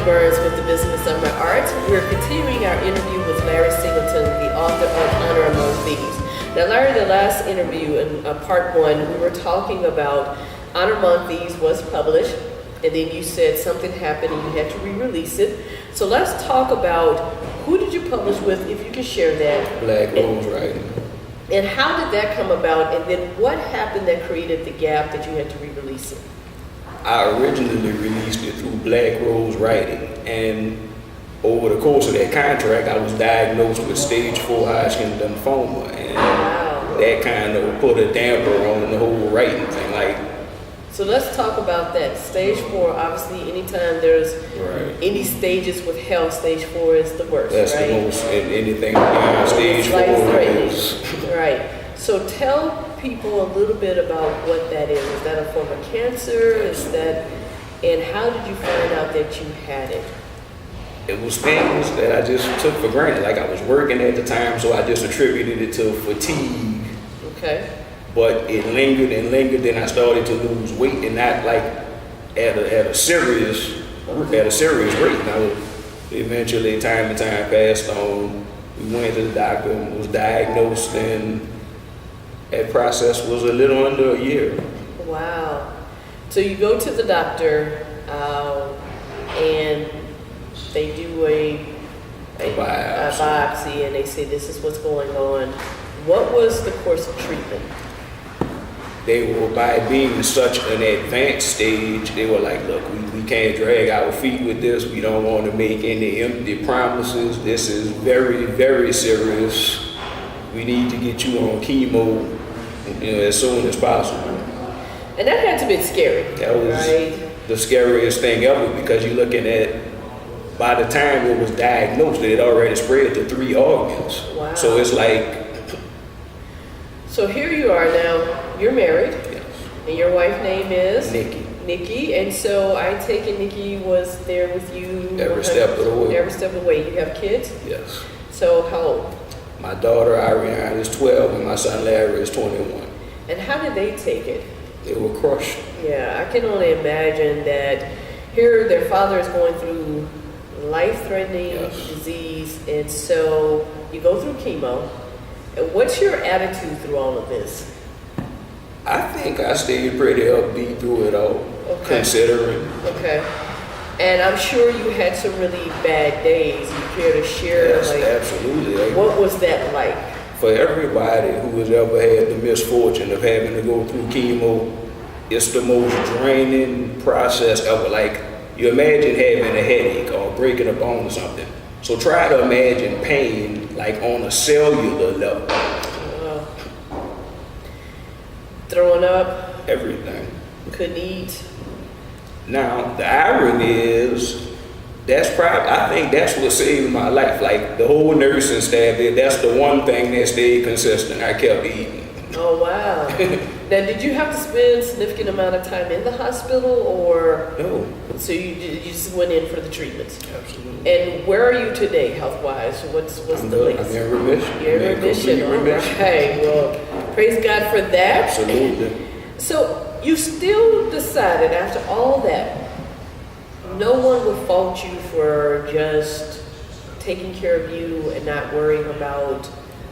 Burns with the Business of My Art. We're continuing our interview with Larry Singleton, the author of Honor Among Thieves. Now, Larry, the last interview in part one, we were talking about Honor Among Thieves was published, and then you said something happened and you had to re-release it. So let's talk about who did you publish with, if you can share that. Black Rose Writing. And how did that come about, and then what happened that created the gap that you had to re-release it? I originally released it through Black Rose Writing, and over the course of that contract, I was diagnosed with stage 4 Hodgkin lymphoma, and that kind of put a damper on the whole writing thing. So let's talk about that. Stage 4, obviously, anytime there's any stages with health, stage 4 is the worst, that's right? the most, and anything beyond stage 4 is... Right. So tell people a little bit about what that is. Is that a form of cancer? Is that, and how did you find out that you had it? It was things that I just took for granted. Like, I was working at the time, so I just attributed it to fatigue. Okay. But it lingered and lingered, then I started to lose weight, and not like at a serious rate. Now, eventually, time and time passed on. We went to the doctor and was diagnosed, and that process was a little under a year. Wow. So you go to the doctor, and they do a biopsy, and they say this is what's going on. What was the course of treatment? They were, by being in such an advanced stage, they were like, look, we can't drag our feet with this. We don't want to make any empty promises. This is very, very serious. We need to get you on chemo, as soon as possible. And that had to be scary. That was the scariest thing ever, because you're looking at, by the time it was diagnosed, it had already spread to 3 organs. Wow. So it's like... So here you are now. You're married, Yes. And your wife's name is? Nikki. And so I take it Nikki was there with you Every step of the way. Every step of the way. You have kids? Yes. So how old? My daughter Ariane is 12 and my son Larry is 21. And how did they take it? They were crushed. Yeah, I can only imagine that here their father is going through life-threatening disease, and so you go through chemo. And what's your attitude through all of this? I think I stayed pretty upbeat through it all, considering. Okay. And I'm sure you had some really bad days. You care to share? Yes, absolutely. What was that like? For everybody who has ever had the misfortune of having to go through chemo, it's the most draining process ever. Like, you imagine having a headache or breaking a bone or something. So try to imagine pain like on a cellular level. Throwing up? Everything. Couldn't eat? Now, the irony is, I think that's what saved my life. Like, the whole nursing staff, that's the one thing that stayed consistent. I kept eating. Oh, wow. Now, did you have to spend a significant amount of time in the hospital, or? No. So you just went in for the treatments? Absolutely. And where are you today, health-wise? What's the latest? I'm in remission. You're in remission. Okay, well, praise God for that. Absolutely. So you still decided, after all that, no one would fault you for just taking care of you and not worrying about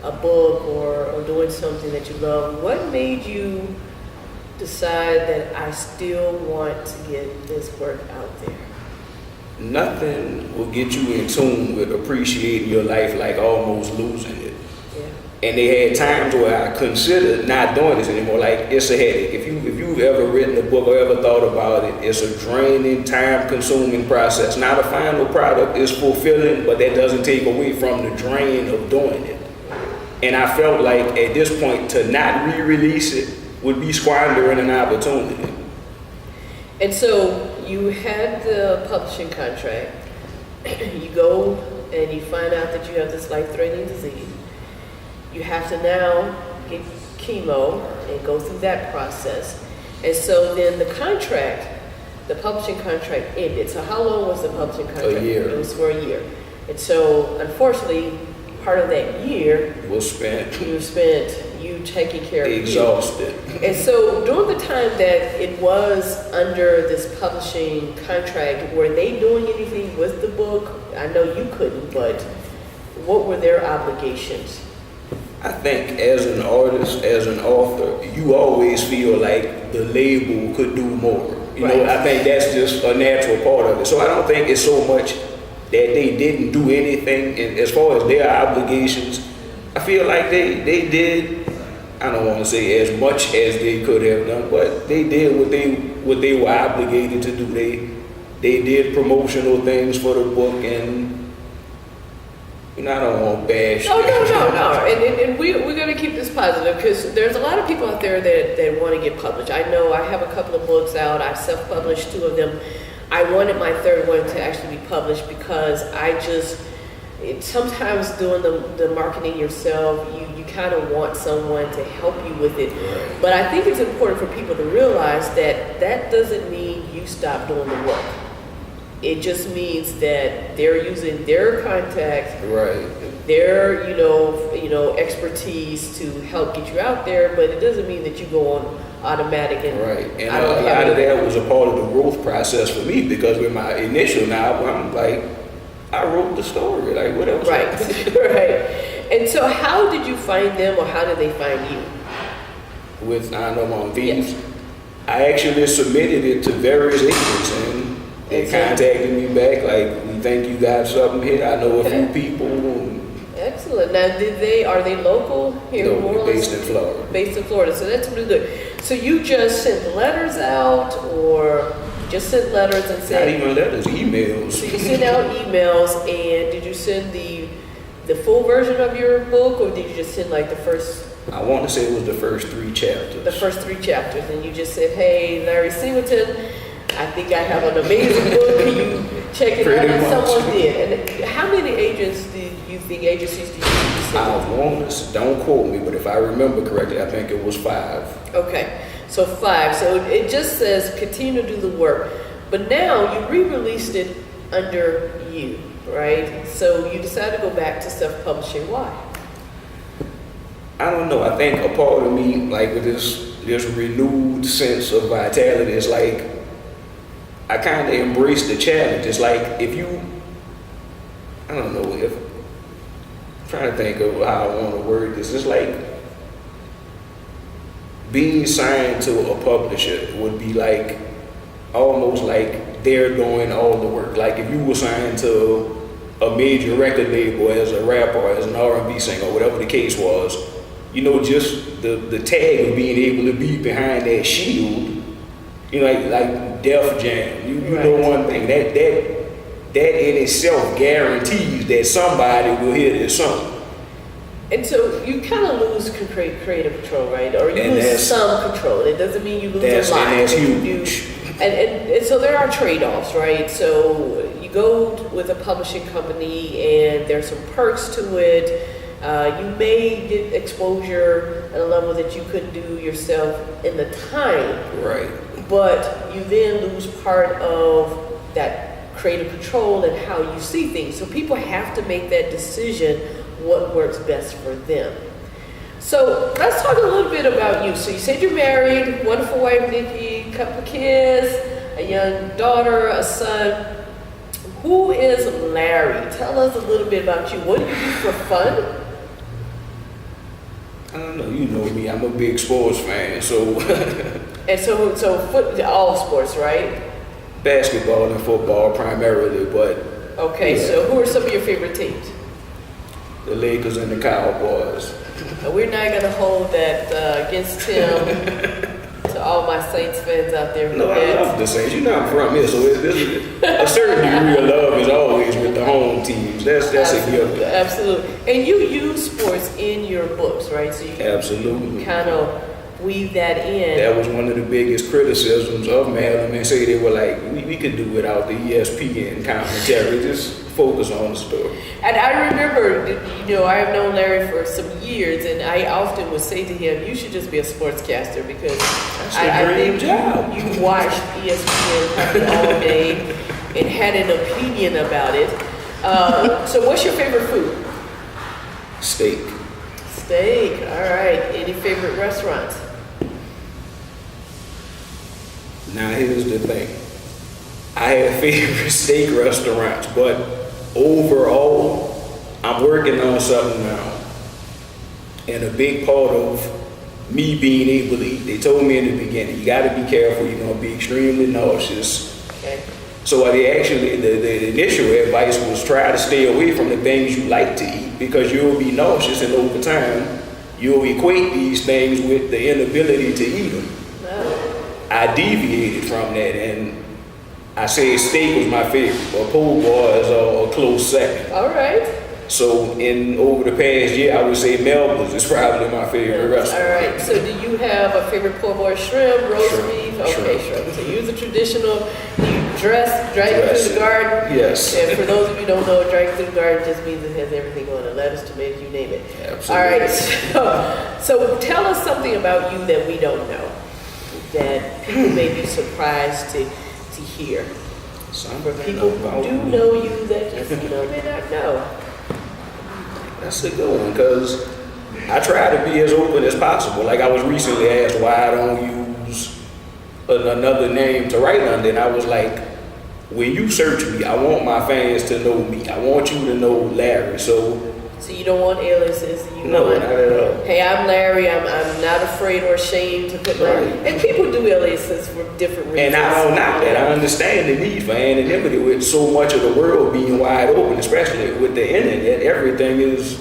a book or doing something that you love. What made you decide that I still want to get this work out there? Nothing will get you in tune with appreciating your life like almost losing it. Yeah. And they had times where I considered not doing this anymore. Like, it's a headache. If you've ever written a book or ever thought about it, it's a draining, time-consuming process. Now, the final product is fulfilling, but that doesn't take away from the drain of doing it. And I felt like at this point, to not re-release it would be squandering an opportunity. And so you had the publishing contract. You go and you find out that you have this life-threatening disease. You have to now get chemo and go through that process. And so then the publishing contract ended. So how long was the publishing contract? A year. It was for a year. And so unfortunately, part of that year was spent. You you taking care of exhausted. you. And so during the time that it was under this publishing contract, were they doing anything with the book? I know you couldn't, but what were their obligations? I think as an artist, as an author, you always feel like the label could do more. You know, I think that's just a natural part of it. So I don't think it's so much that they didn't do anything as far as their obligations. I feel like they did, I don't want to say as much as they could have done, but they did what they were obligated to do. They did promotional things for the book, and I don't want to bash. No. And we're going to keep this positive because there's a lot of people out there that want to get published. I know I have a couple of books out. I self-published 2 of them. I wanted my 3rd one to actually be published because sometimes doing the marketing yourself, you kind of want someone to help you with it. Right. But I think it's important for people to realize that doesn't mean you stop doing the work. It just means that they're using their contacts, Right. their expertise to help get you out there, but it doesn't mean that you go on automatic. And Right, and a lot of that was a part of the growth process for me because with my initial novel, I'm like, I wrote the story, like what else? Right, right. And so how did you find them or how did they find you? With Honor Among Thieves, Yes. I actually submitted it to various agents and they contacted me back like, we think you got something here. I know a few people. Excellent. Now, are they local here in New No, Orleans? based in Florida. Based in Florida, so that's really good. So you just sent letters out or just sent letters and Not said... even letters, emails. So you sent out emails, and did you send the full version of your book, or did you just send like the first? I want to say it was the first 3 chapters. The first 3 chapters, and you just said, "Hey, Larry Singleton, I think I have an amazing book. Can you check it Pretty out?" And much. someone did. And how many agencies do you think you sent Don't quote me, but if I remember correctly, I think it was 5. Okay, so 5. So it just says continue to do the work. But now you re-released it under you, right? So you decided to go back to self-publishing. Why? I don't know. I think a part of me, like with this renewed sense of vitality, is like I kind of embrace the challenge. It's like if you, I don't know, if I'm trying to think of how I want to word this. It's like being signed to a publisher would be like almost like they're doing all the work. Like if you were signed to a major record label as a rapper, or as an R&B singer, or whatever the case was, just the tag of being able to be behind that shield, like Def Jam. You know one thing, that in itself guarantees that somebody will hear this song. And so you kind of lose creative control, right? Or you lose some control. It doesn't mean you lose a lot. And that's huge. And so there are trade-offs, right? So you go with a publishing company and there's some perks to it. You may get exposure at a level that you couldn't do yourself in the time. Right. But you then lose part of that creative control and how you see things. So people have to make that decision what works best for them. So let's talk a little bit about you. So you said you're married, wonderful wife Nikki, couple of kids, a young daughter, a son. Who is Larry? Tell us a little bit about you. What do you do for fun? I don't know. You know me. I'm a big sports fan. So. And so all sports, right? Basketball and football primarily, but. Okay. Yeah. So who are some of your favorite teams? The Lakers and the Cowboys. We're not going to hold that against Tim to all my Saints fans out there. No, I love the Saints. I'm from here, so a certain degree of love is always with the home teams. That's a gift. Absolutely. And you use sports in your books, right? So you absolutely kind of weave that in. That was one of the biggest criticisms of Maryland. They say they were like, we could do without the ESPN commentary. Just focus on the story. And I remember, I have known Larry for some years, and I often would say to him, you should just be a sportscaster because I think you watched ESPN probably all day and had an opinion about it. So what's your favorite food? Steak. Steak. All right. Any favorite restaurants? Now here's the thing. I have favorite steak restaurants, but overall, I'm working on something now. And a big part of me being able to eat, they told me in the beginning, you got to be careful, you're going to be extremely nauseous. Okay. So the initial advice was try to stay away from the things you like to eat because you'll be nauseous, and over time, you'll equate these things with the inability to eat them. Oh. I deviated from that, and I said steak was my favorite, but po' boy is a close second. All right. So over the past year, I would say Melba's is probably my favorite restaurant. All right. So do you have a favorite po' boy? Shrimp, roast Shrimp, beef? Okay, shrimp. shrimp. So you use a traditional, you drag it through the garden? Yes. And for those of you who don't know, drag it through the garden just means it has everything on it. Lettuce, tomatoes, you name it. Absolutely. All right. So tell us something about you that we don't know, that people may be surprised to hear. People who do know you that just may not know. That's a good one, because I try to be as open as possible. Like I was recently asked why I don't use another name to write under, and I was like, when you search me, I want my fans to know me. I want you to know Larry. So you don't want aliases? No, not at all. Hey, I'm Larry. I'm not afraid or ashamed to put my... And people do aliases for different reasons. And I don't knock that. I understand the need for anonymity with so much of the world being wide open, especially with the internet. Everything is...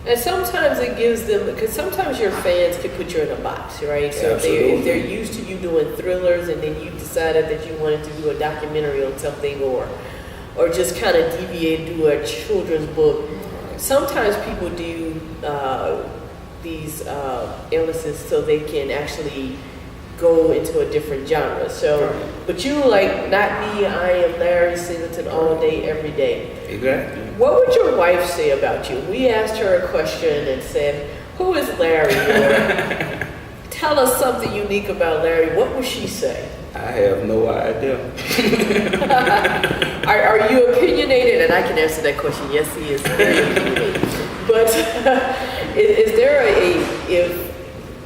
And sometimes it gives them... Because sometimes your fans can put you in a box, right? So if they're used to you doing thrillers and then you decided that you wanted to do a documentary on something or just kind of deviate and do a children's book... Sometimes people do these aliases so they can actually go into a different genre. So, but you like, not me, I am Larry Singleton all day, every day. Exactly. What would your wife say about you? We asked her a question and said, who is Larry? Or, tell us something unique about Larry. What would she say? I have no idea. Are you opinionated? And I can answer that question. Yes, he is very opinionated. But is there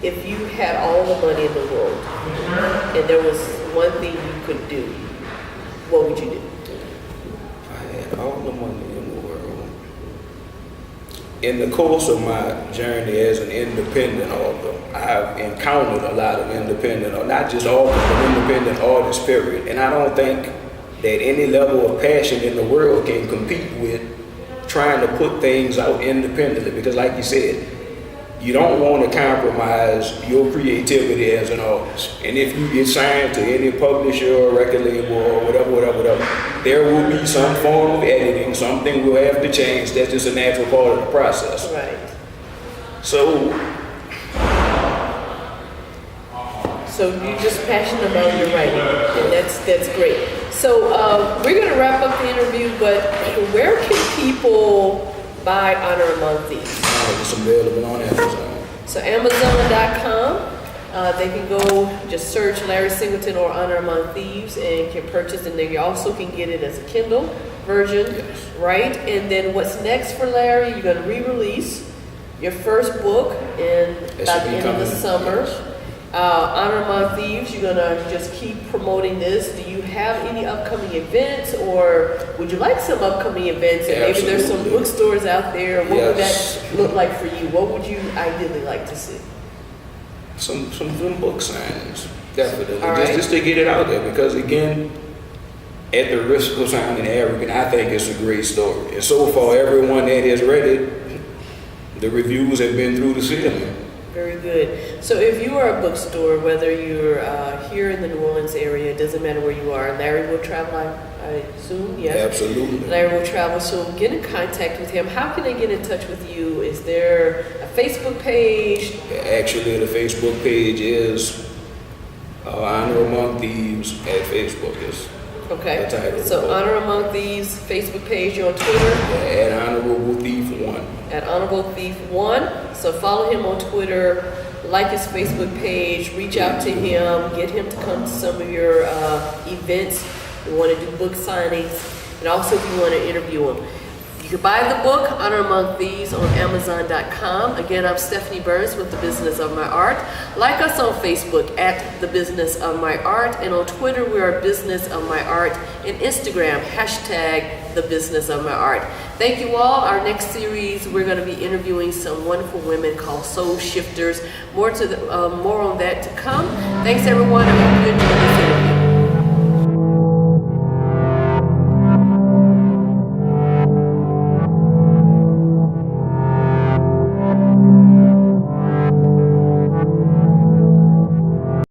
if you had all the money in the world and there was one thing you could do, what would you do? If I had all the money in the world. In the course of my journey as an independent author, I've encountered a lot of independent, or not just authors, but independent artists, period. And I don't think that any level of passion in the world can compete with trying to put things out independently. Because like you said, you don't want to compromise your creativity as an artist. And if you get signed to any publisher or record label or whatever, there will be some form of editing, something will have to change. That's just a natural part of the process. Right. So you're just passionate about your writing, and that's great. So we're going to wrap up the interview, but where can people buy Honor Among Thieves? It's available on Amazon. So Amazon.com, they can go just search Larry Singleton or Honor Among Thieves and can purchase, and then you also can get it as a Kindle version, Yes. right? And then what's next for Larry? You're going to re-release your first book by the end of the summer. Yes. Honor Among Thieves, you're gonna just keep promoting this. Do you have any upcoming events, or would you like some upcoming events? And maybe there's some bookstores out there. What would that look like for you? What would you ideally like to see? Some book signings, definitely. All right. Just to get it out there, because again, at the risk of sounding arrogant, I think it's a great story. And so far, everyone that has read it, the reviews have been through the ceiling. Very good. So if you are a bookstore, whether you're here in the New Orleans area, it doesn't matter where you are, Larry will travel, I assume, yes? Absolutely. Larry will travel, so get in contact with him. How can they get in touch with you? Is there a Facebook page? Actually, the Facebook page is Honor Among Thieves at Facebook. Is Okay. the title. So Honor Among Thieves Facebook page. You're on Twitter? At Honorable Thief 1. At Honorable Thief 1. So follow him on Twitter, like his Facebook page, reach out to him, get him to come to some of your events. You want to do book signings, and also if you want to interview him. You can buy the book, Honor Among Thieves, on Amazon.com. Again, I'm Stephanie Burns with The Business of My Art. Like us on Facebook at The Business of My Art, and on Twitter we are Business of My Art, and Instagram hashtag The Business of My Art. Thank you all. Our next series we're going to be interviewing some wonderful women called soul shifters. More on that to come. Thanks everyone. I hope you enjoyed this interview.